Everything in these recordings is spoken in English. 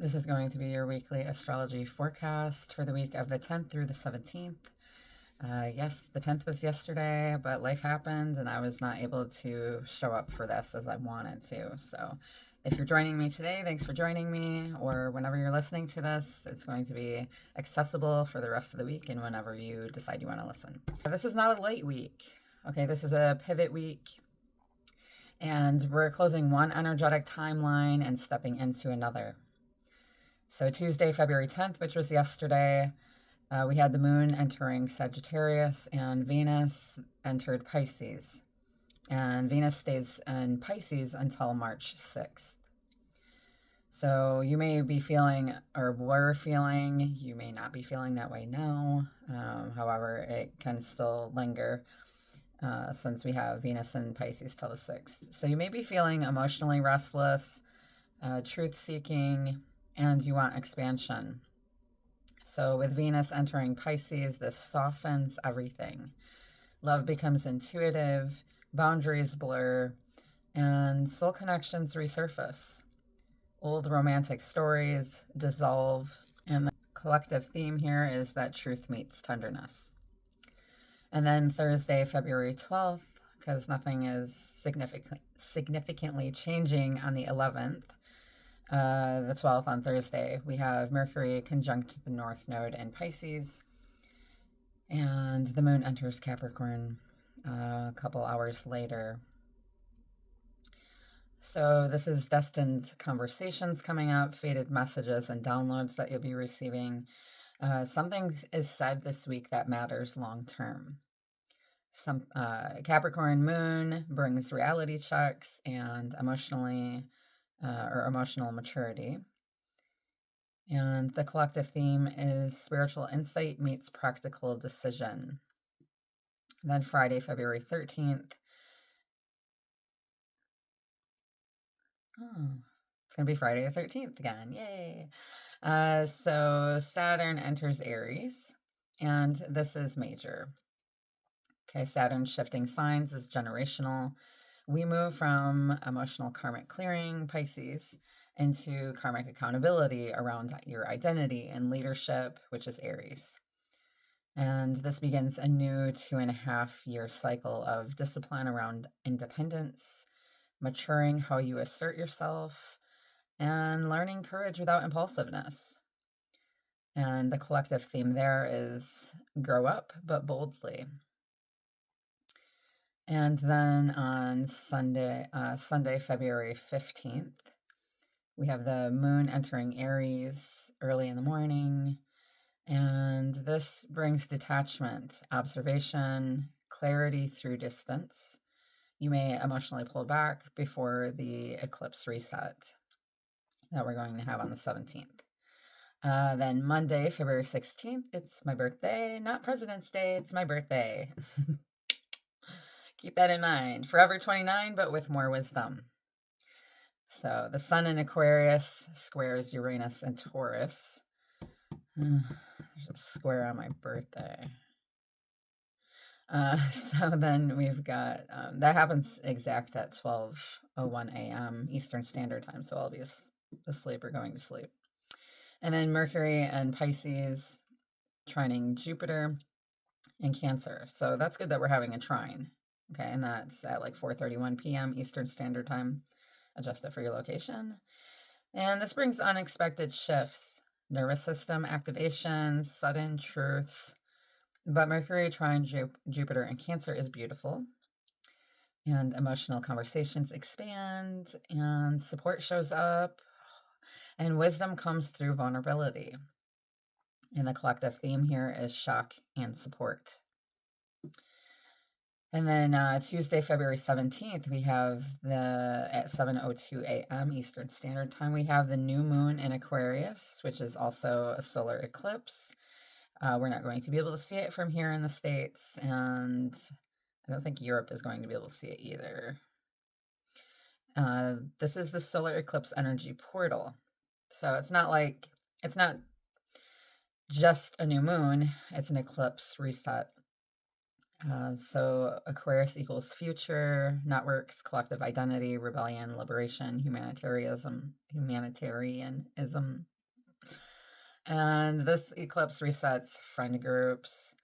This is going to be your weekly astrology forecast for the week of the 10th through the 17th. Yes, the 10th was yesterday, but life happened and I was not able to show up for this as I wanted to. So if you're joining me today, thanks for joining me, or whenever you're listening to this, it's going to be accessible for the rest of the week and whenever you decide you want to listen. This is not a light week. Okay, this is a pivot week, and we're closing one energetic timeline and stepping into another. So Tuesday, February 10th, which was yesterday, we had the moon entering Sagittarius and Venus entered Pisces. And Venus stays in Pisces until March 6th. So you may be feeling, or were feeling, you may not be feeling that way now. However, it can still linger since we have Venus in Pisces till the 6th. So you may be feeling emotionally restless, truth-seeking, and you want expansion. So with Venus entering Pisces, this softens everything. Love becomes intuitive, boundaries blur, and soul connections resurface. Old romantic stories dissolve, and the collective theme here is that truth meets tenderness. And then Thursday, February 12th, because nothing is significantly changing on the 11th, the 12th on Thursday, we have Mercury conjunct the North Node in Pisces, and the moon enters Capricorn a couple hours later. So this is destined conversations coming up, fated messages and downloads that you'll be receiving. Something is said this week that matters long term. Some Capricorn moon brings reality checks and emotional maturity. And the collective theme is spiritual insight meets practical decision. Then Friday, February 13th. Oh, it's going to be Friday the 13th again. Yay. So Saturn enters Aries, and this is major. Okay, Saturn shifting signs is generational. We move from emotional karmic clearing, Pisces, into karmic accountability around your identity and leadership, which is Aries. And this begins a new 2.5-year cycle of discipline around independence, maturing how you assert yourself, and learning courage without impulsiveness. And the collective theme there is grow up, but boldly. And then on Sunday, February 15th, we have the moon entering Aries early in the morning. And this brings detachment, observation, clarity through distance. You may emotionally pull back before the eclipse reset that we're going to have on the 17th. Then Monday, February 16th, it's my birthday. Not President's Day, it's my birthday. Keep that in mind. Forever 29, but with more wisdom. So the sun in Aquarius squares Uranus and Taurus. There's a square on my birthday. So then we've got, that happens exact at 12:01 a.m. Eastern Standard Time, so I'll be asleep or going to sleep. And then Mercury and Pisces trining Jupiter and Cancer. So that's good that we're having a trine. Okay, and that's at like 4:31 p.m. Eastern Standard Time. Adjust it for your location. And this brings unexpected shifts, nervous system activation, sudden truths. But Mercury trine Jupiter and Cancer is beautiful. And emotional conversations expand, and support shows up, and wisdom comes through vulnerability. And the collective theme here is shock and support. And then Tuesday, February 17th, we have at 7:02 a.m. Eastern Standard Time, we have the new moon in Aquarius, which is also a solar eclipse. We're not going to be able to see it from here in the States, and I don't think Europe is going to be able to see it either. This is the solar eclipse energy portal. So it's not just a new moon, it's an eclipse reset. So Aquarius equals future, networks, collective identity, rebellion, liberation, humanitarianism. And this eclipse resets friend groups,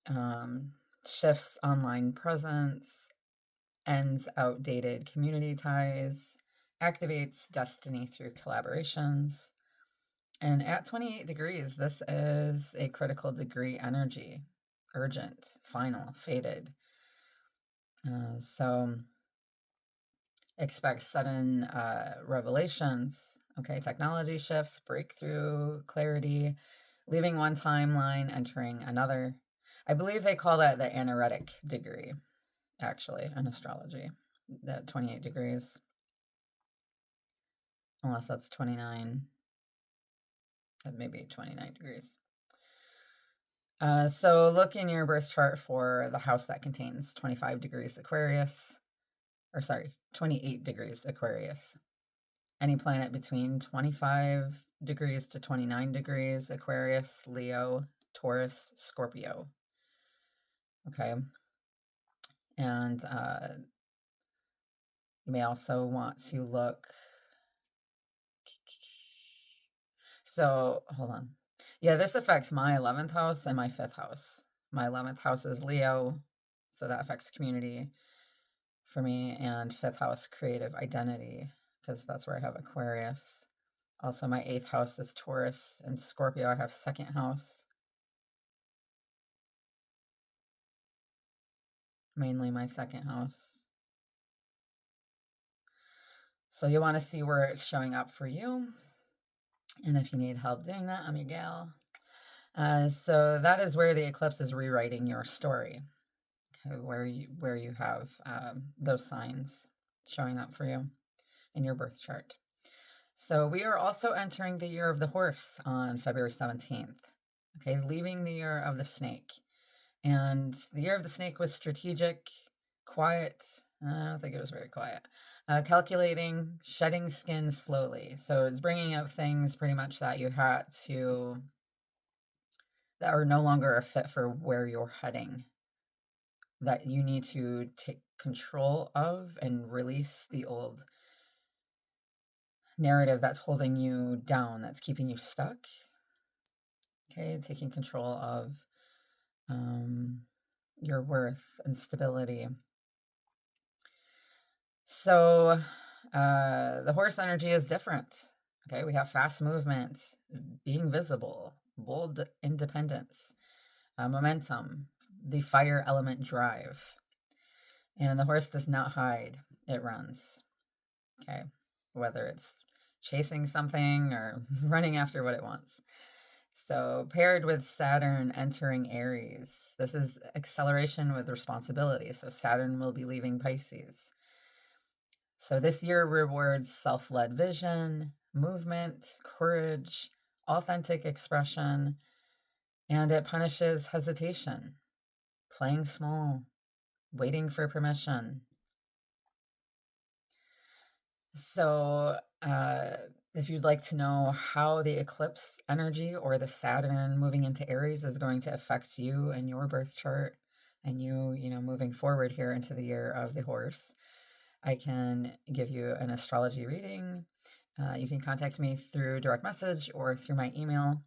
um, shifts online presence, ends outdated community ties, activates destiny through collaborations. And at 28 degrees, this is a critical degree energy, urgent, final, fated. So expect sudden revelations, okay, technology shifts, breakthrough, clarity, leaving one timeline, entering another. I believe they call that the anaretic degree, actually, in astrology, that 28 degrees, unless that's 29, maybe 29 degrees. So look in your birth chart for the house that contains 25 degrees Aquarius, or sorry, 28 degrees Aquarius. Any planet between 25 degrees to 29 degrees Aquarius, Leo, Taurus, Scorpio. Okay. And you may also want to look. So hold on. Yeah, this affects my 11th house and my 5th house. My 11th house is Leo, so that affects community for me, and 5th house, creative identity, because that's where I have Aquarius. Also, my 8th house is Taurus, and Scorpio, I have 2nd house. Mainly my 2nd house. So you want to see where it's showing up for you. And if you need help doing that, I'm your gal. So that is where the eclipse is rewriting your story, okay, where you have those signs showing up for you in your birth chart. So we are also entering the year of the horse on February 17th, okay, leaving the year of the snake. And the year of the snake was strategic, quiet. I don't think it was very quiet. Calculating, shedding skin slowly. So it's bringing up things pretty much that you had to, that are no longer a fit for where you're heading, that you need to take control of and release the old narrative that's holding you down, that's keeping you stuck. Okay, taking control of your worth and stability. So the horse energy is different. Okay, we have fast movement, being visible, bold independence, momentum, the fire element drive. And the horse does not hide, it runs. Okay, whether it's chasing something or running after what it wants. So paired with Saturn entering Aries, this is acceleration with responsibility. So Saturn will be leaving Pisces. So this year rewards self-led vision, movement, courage, authentic expression, and it punishes hesitation, playing small, waiting for permission. So if you'd like to know how the eclipse energy or the Saturn moving into Aries is going to affect you and your birth chart and you know, moving forward here into the year of the horse, I can give you an astrology reading. You can contact me through direct message or through my email.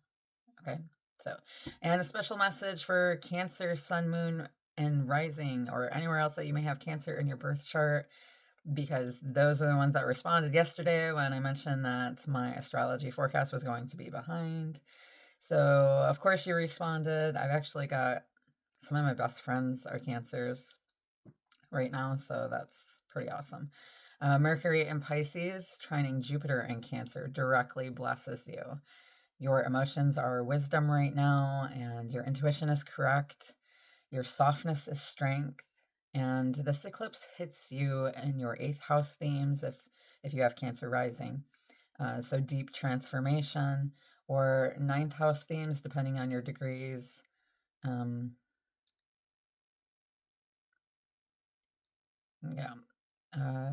Okay, so, and a special message for Cancer, Sun, Moon, and Rising, or anywhere else that you may have Cancer in your birth chart, because those are the ones that responded yesterday when I mentioned that my astrology forecast was going to be behind. So, of course, you responded. I've actually got some of my best friends are Cancers right now, so that's pretty awesome. Mercury in Pisces, trining Jupiter in Cancer, directly blesses you. Your emotions are wisdom right now, and your intuition is correct. Your softness is strength. And this eclipse hits you in your 8th house themes if you have Cancer rising. So deep transformation, or 9th house themes, depending on your degrees. Yeah.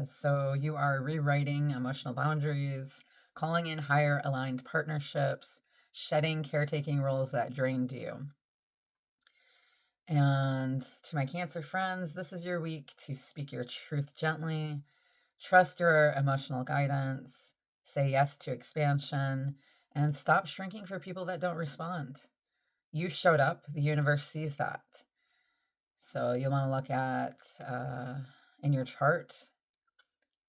So you are rewriting emotional boundaries, calling in higher aligned partnerships, shedding caretaking roles that drained you. And to my Cancer friends, this is your week to speak your truth gently, trust your emotional guidance, say yes to expansion, and stop shrinking for people that don't respond. You showed up, the universe sees that. So you'll want to look at, in your chart,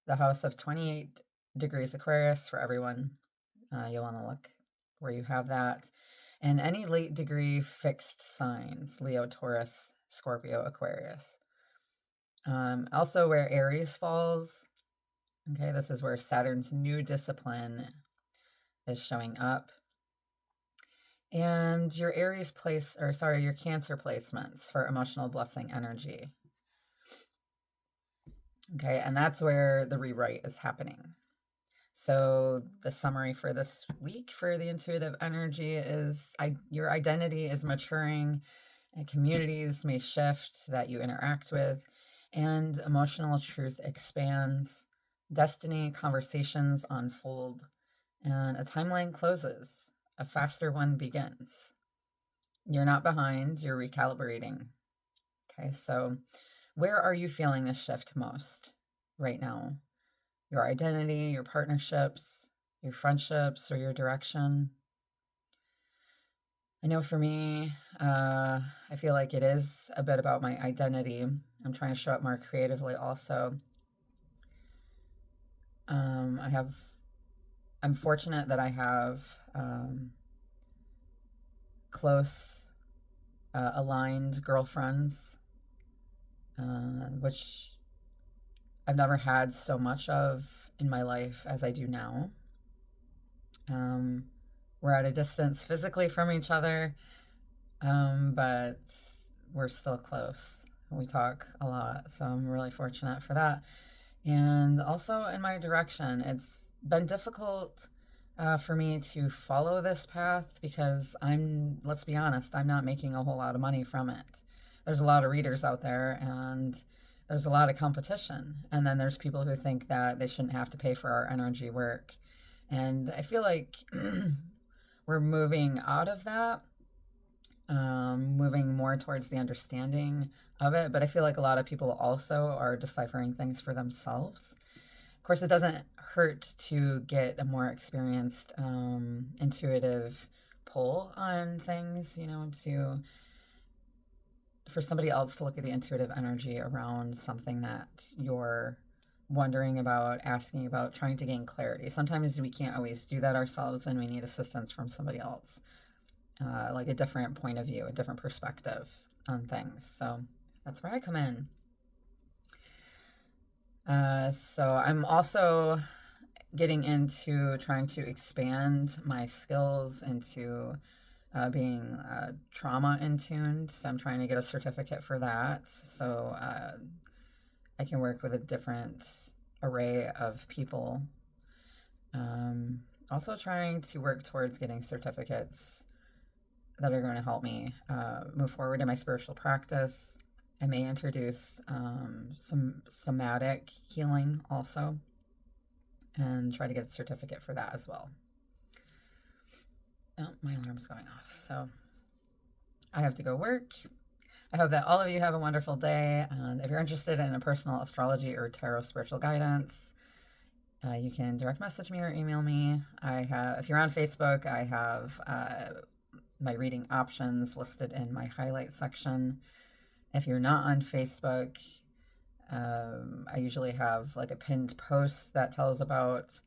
the house of 28 degrees Aquarius for everyone. You'll want to look where you have that. And any late degree fixed signs, Leo, Taurus, Scorpio, Aquarius. Also where Aries falls. Okay, this is where Saturn's new discipline is showing up. And your Aries place, or sorry, your Cancer placements for emotional blessing energy. Okay, and that's where the rewrite is happening. So the summary for this week for the intuitive energy is your identity is maturing, and communities may shift that you interact with, and emotional truth expands, destiny conversations unfold, and a timeline closes, a faster one begins. You're not behind, you're recalibrating. Okay, so where are you feeling this shift most right now? Your identity, your partnerships, your friendships, or your direction? I know for me, I feel like it is a bit about my identity. I'm trying to show up more creatively also. I'm fortunate that I have close, aligned girlfriends, which I've never had so much of in my life as I do now. We're at a distance physically from each other, but we're still close. We talk a lot, so I'm really fortunate for that. And also in my direction, it's been difficult for me to follow this path because let's be honest, I'm not making a whole lot of money from it. There's a lot of readers out there and there's a lot of competition. And then there's people who think that they shouldn't have to pay for our energy work. And I feel like we're moving out of that, moving more towards the understanding of it. But I feel like a lot of people also are deciphering things for themselves. Of course, it doesn't hurt to get a more experienced, intuitive pull on things, for somebody else to look at the intuitive energy around something that you're wondering about, asking about, trying to gain clarity. Sometimes we can't always do that ourselves and we need assistance from somebody else, like a different point of view, a different perspective on things. So that's where I come in. So I'm also getting into trying to expand my skills into being trauma intuned. So I'm trying to get a certificate for that. So I can work with a different array of people. Also trying to work towards getting certificates that are going to help me move forward in my spiritual practice. I may introduce some somatic healing also and try to get a certificate for that as well. Oh, my alarm's going off, so I have to go work. I hope that all of you have a wonderful day, and if you're interested in a personal astrology or tarot spiritual guidance, you can direct message me or email me. If you're on Facebook, I have my reading options listed in my highlight section. If you're not on Facebook, I usually have like a pinned post that tells about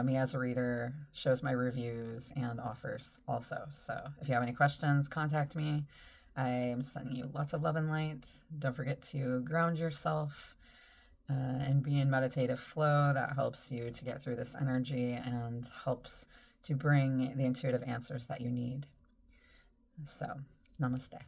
me as a reader, shows my reviews and offers also. So if you have any questions, contact me. I'm sending you lots of love and light. Don't forget to ground yourself and be in meditative flow. That helps you to get through this energy and helps to bring the intuitive answers that you need. So, namaste.